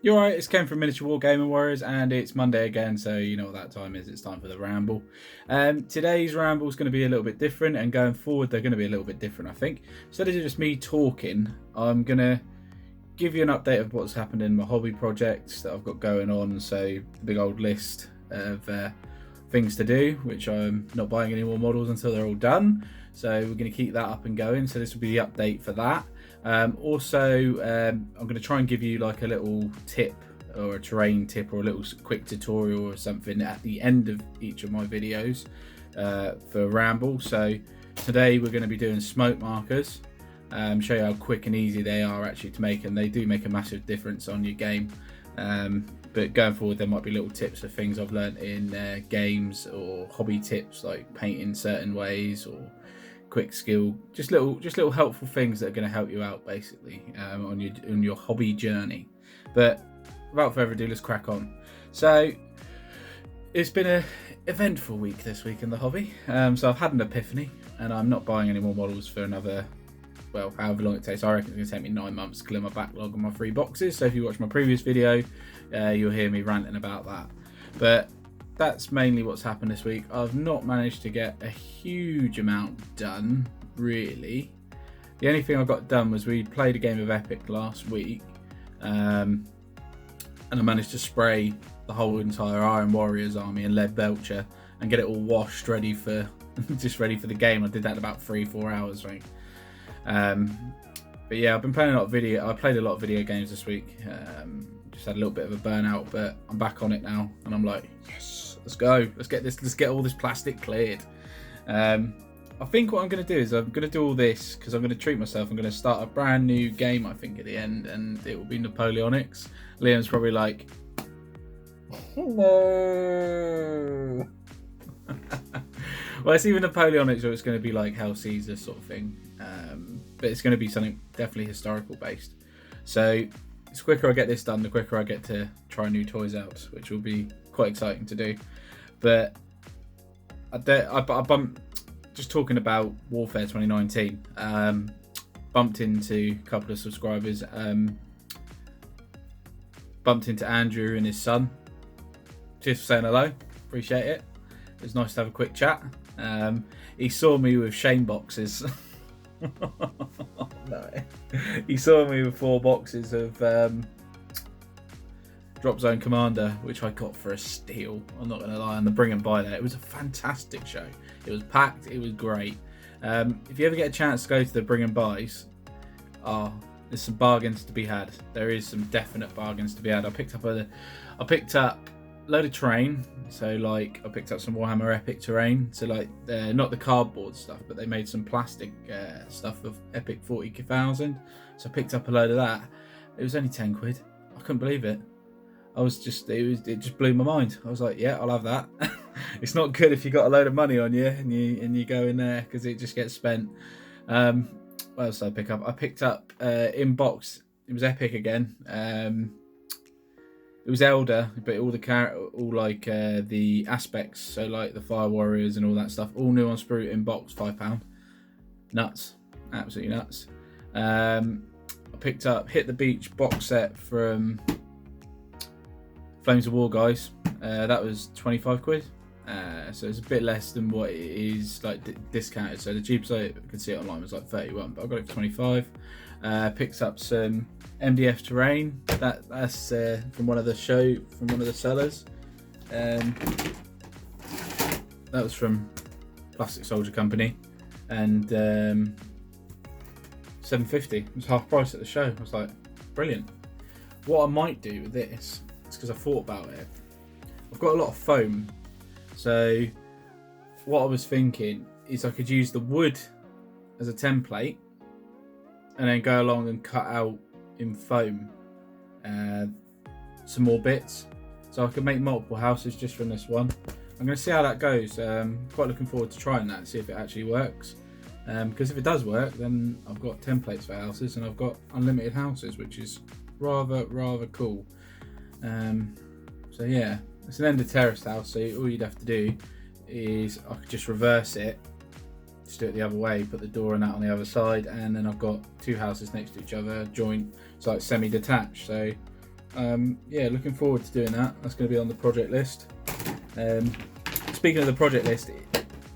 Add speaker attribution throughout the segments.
Speaker 1: You're right, it's Ken from Miniature War Gaming Warriors, and it's Monday again, so you know what that time is. It's time for the Ramble. Today's Ramble is going to be a little bit different, and going forward, they're going to be a little bit different, I think. Instead of just me talking, I'm going to give you an update of what's happened in my hobby projects that I've got going on. So, the big old list of things to do, which I'm not buying any more models until they're all done. So, we're going to keep that up and going. So, this will be the update for that. I'm going to try and give you like a little tip or a terrain tip or a little quick tutorial or something at the end of each of my videos for Ramble. So today we're going to be doing smoke markers, show you how quick and easy they are actually to make, and they do make a massive difference on your game. But going forward, there might be little tips of things I've learned in games, or hobby tips like painting certain ways, or quick skill, just little helpful things that are going to help you out basically on your hobby journey. But without further ado, let's crack on. So it's been an eventful week this week in the hobby. So I've had an epiphany, and I'm not buying any more models for another, well, however long it takes. I reckon it's going to take me 9 months to clear my backlog on my free boxes. So if you watch my previous video, you'll hear me ranting about that. But that's mainly what's happened this week. I've not managed to get a huge amount done, really. The only thing I got done was we played a game of Epic last week, and I managed to spray the whole entire Iron Warriors army in lead belcher and get it all washed, ready for just ready for the game. I did that in about 3-4 hours, right? But yeah, I've been playing a lot of video. I played a lot of video games this week. Just had a little bit of a burnout, but I'm back on it now, and I'm like, yes, let's go. Let's get all this plastic cleared. I think what I'm going to do is I'm going to do all this because I'm going to treat myself. I'm going to start a brand new game, I think, at the end, and it will be Napoleonics. Liam's probably like, no. Well, it's either Napoleonics or it's going to be like Hell Caesar sort of thing. But it's going to be something definitely historical based. So the quicker I get this done, the quicker I get to try new toys out, which will be quite exciting to do. But I bumped, just talking about Warfare 2019, bumped into a couple of subscribers, bumped into Andrew and his son, just for saying hello, appreciate it. It was nice to have a quick chat. He saw me with Shane boxes. No. He saw me with 4 boxes of Drop Zone Commander, which I got for a steal. I'm not going to lie, on the Bring and Buy there. It was a fantastic show. It was packed. It was great. If you ever get a chance to go to the Bring and Buys, there's some bargains to be had. There is some definite bargains to be had. I picked up a load of terrain. So like I picked up some Warhammer Epic terrain. So like not the cardboard stuff, but they made some plastic stuff of Epic 40,000. So I picked up a load of that. It was only 10 quid. I couldn't believe it. It just blew my mind. I was like, yeah, I'll have that. It's not good if you got a load of money on you and you go in there because it just gets spent. What else did I pick up? I picked up in box. It was Epic again. It was Elder, but all the aspects, so like the Fire Warriors and all that stuff, all new on Spirit in box, £5. Nuts, absolutely nuts. I picked up Hit the Beach box set from Flames of War guys. That was 25 quid. So it's a bit less than what it is like discounted. So the cheapest I could see it online was like 31, but I got it for 25. Picked up some MDF terrain. That's from one of the sellers. That was from Plastic Soldier Company, and $7.50. It was half price at the show. I was like, brilliant. What I might do with this is, because I thought about it, I've got a lot of foam. So what I was thinking is I could use the wood as a template and then go along and cut out in foam some more bits. So I could make multiple houses just from this one. I'm going to see how that goes. Quite looking forward to trying that, see if it actually works. Because if it does work, then I've got templates for houses and I've got unlimited houses, which is rather cool. So yeah, it's an end of terraced house, so all you'd have to do is I could just reverse it, just do it the other way, put the door and that on the other side, and then I've got 2 houses next to each other, joint, so like semi-detached. So yeah, looking forward to doing that. That's going to be on the project list. Speaking of the project list,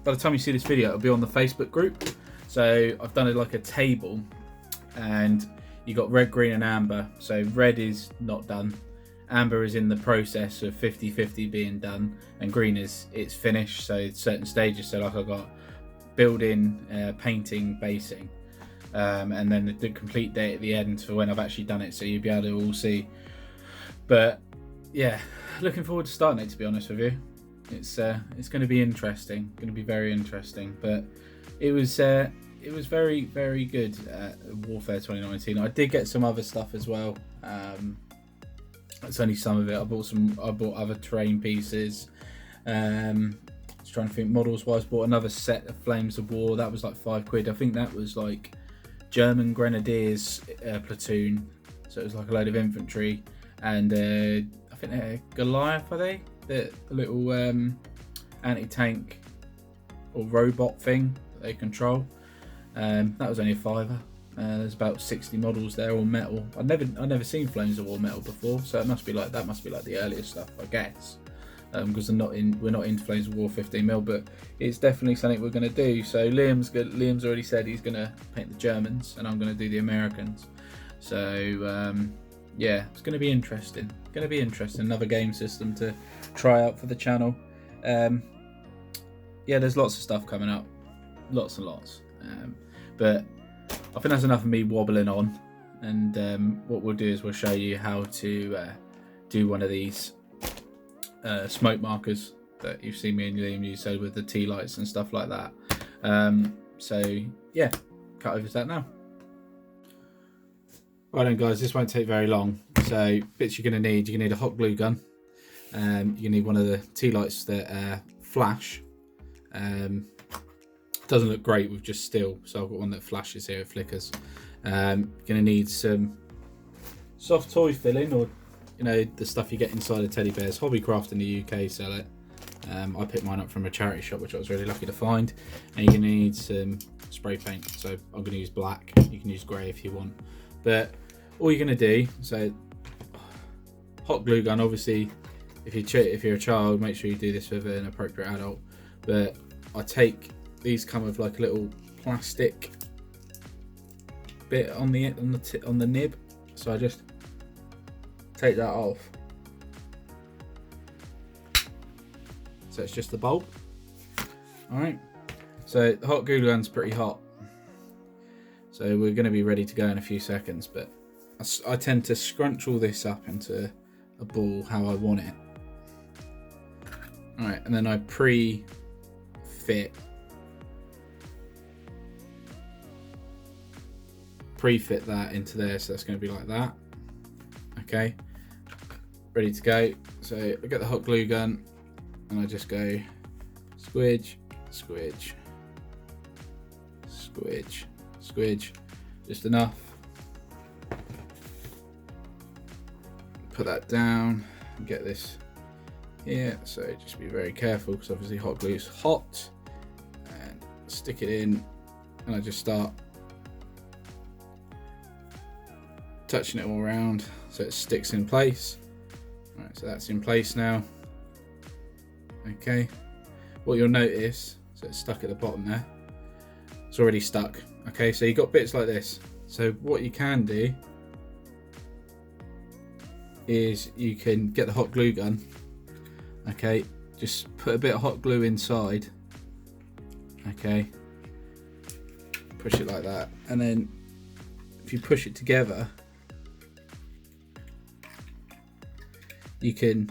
Speaker 1: by the time you see this video, it'll be on the Facebook group. So I've done it like a table, and you got red, green and amber. So red is not done, amber is in the process of 50-50 being done, and green is it's finished. So it's certain stages. So like I got building, painting, basing, and then the complete date at the end for when I've actually done it, so you'll be able to all see. But yeah, looking forward to starting it, to be honest with you. It's going to be interesting, going to be very interesting. But it was very, very good at Warfare 2019. I did get some other stuff as well. It's only some of it. I bought other terrain pieces. Just trying to think, models wise, bought another set of Flames of War. That was like £5. I think that was like German Grenadiers platoon. So it was like a load of infantry, and I think they're Goliath, are they? The little anti-tank or robot thing that they control. That was only a £5. There's about 60 models there, all metal. I've never seen Flames of War metal before, so it must be like the earliest stuff, I guess. Because we're not into Flames of War 15mm, but it's definitely something we're going to do. So Liam's already said he's going to paint the Germans, and I'm going to do the Americans. So yeah, it's going to be interesting. Another game system to try out for the channel. Yeah, there's lots of stuff coming up, lots and lots. But I think that's enough of me wobbling on, and what we'll do is we'll show you how to do one of these smoke markers that you've seen me and Liam use, so with the tea lights and stuff like that. So yeah, cut over to that now. Right then guys, this won't take very long. So bits you're going to need a hot glue gun. You're going to need one of the tea lights that flash. Doesn't look great with just steel, so I've got one that flashes here, it flickers. You're going to need some soft toy filling, or the stuff you get inside of teddy bears. Hobbycraft in the UK sell it. I picked mine up from a charity shop, which I was really lucky to find. And you're going to need some spray paint. So I'm going to use black. You can use grey if you want. But all you're going to do, so hot glue gun, obviously, if you're a child, make sure you do this with an appropriate adult. But I take, these come with like a little plastic bit on the nib, so I just take that off. So it's just the bulb. Alright, so the hot glue gun's pretty hot, so we're going to be ready to go in a few seconds, but I tend to scrunch all this up into a ball how I want it. Alright, and then I pre-fit that into there, so that's going to be like that. Okay, ready to go. So I get the hot glue gun and I just go squidge, squidge, squidge, squidge, just enough. Put that down and get this here, so just be very careful because obviously hot glue is hot, and stick it in, and I just start touching it all around so it sticks in place. Right, so that's in place now. Okay, what you'll notice, so it's stuck at the bottom there, it's already stuck. Okay, so you got bits like this. So what you can do is you can get the hot glue gun. Okay, just put a bit of hot glue inside. Okay, push it like that, and then if you push it together, you can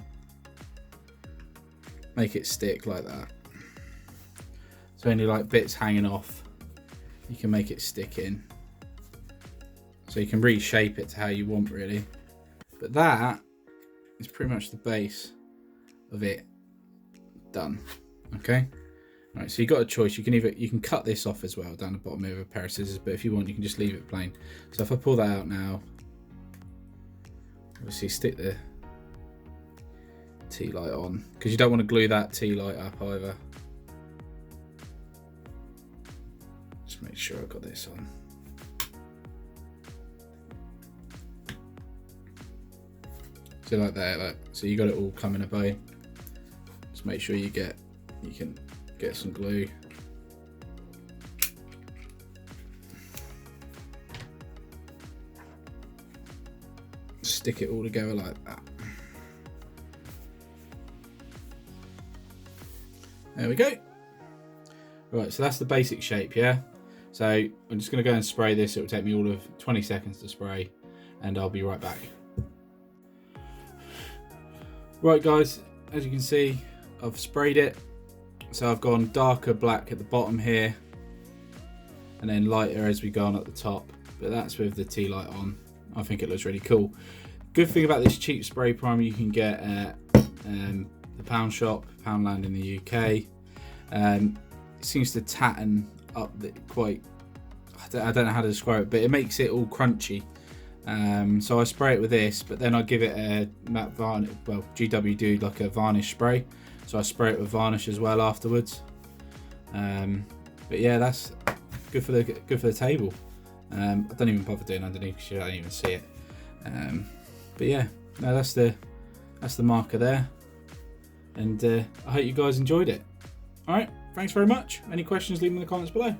Speaker 1: make it stick like that. So only like bits hanging off, you can make it stick in. So you can reshape it to how you want, really. But that is pretty much the base of it done. Okay. Right, so you got a choice. You can cut this off as well down the bottom with a pair of scissors, but if you want, you can just leave it plain. So if I pull that out now, obviously stick the tea light on, because you don't want to glue that tea light up either. Just make sure I've got this on. So like that, like, so you got it all coming away. Just make sure you can get some glue. Stick it all together like that. There we go. Right, so that's the basic shape, yeah? So I'm just going to go and spray this. It will take me all of 20 seconds to spray, and I'll be right back. Right guys, as you can see, I've sprayed it. So I've gone darker black at the bottom here, and then lighter as we go on at the top. But that's with the tea light on. I think it looks really cool. Good thing about this cheap spray primer you can get at the Pound Shop, Poundland in the UK. It seems to tatten up quite, I don't know how to describe it, but it makes it all crunchy. So I spray it with this, but then I give it a matte varnish. Well, GW do like a varnish spray, so I spray it with varnish as well afterwards. But yeah, that's good for the table. I don't even bother doing underneath because you don't even see it. But yeah, no, that's the marker there, and I hope you guys enjoyed it. All right, thanks very much. Any questions, leave them in the comments below.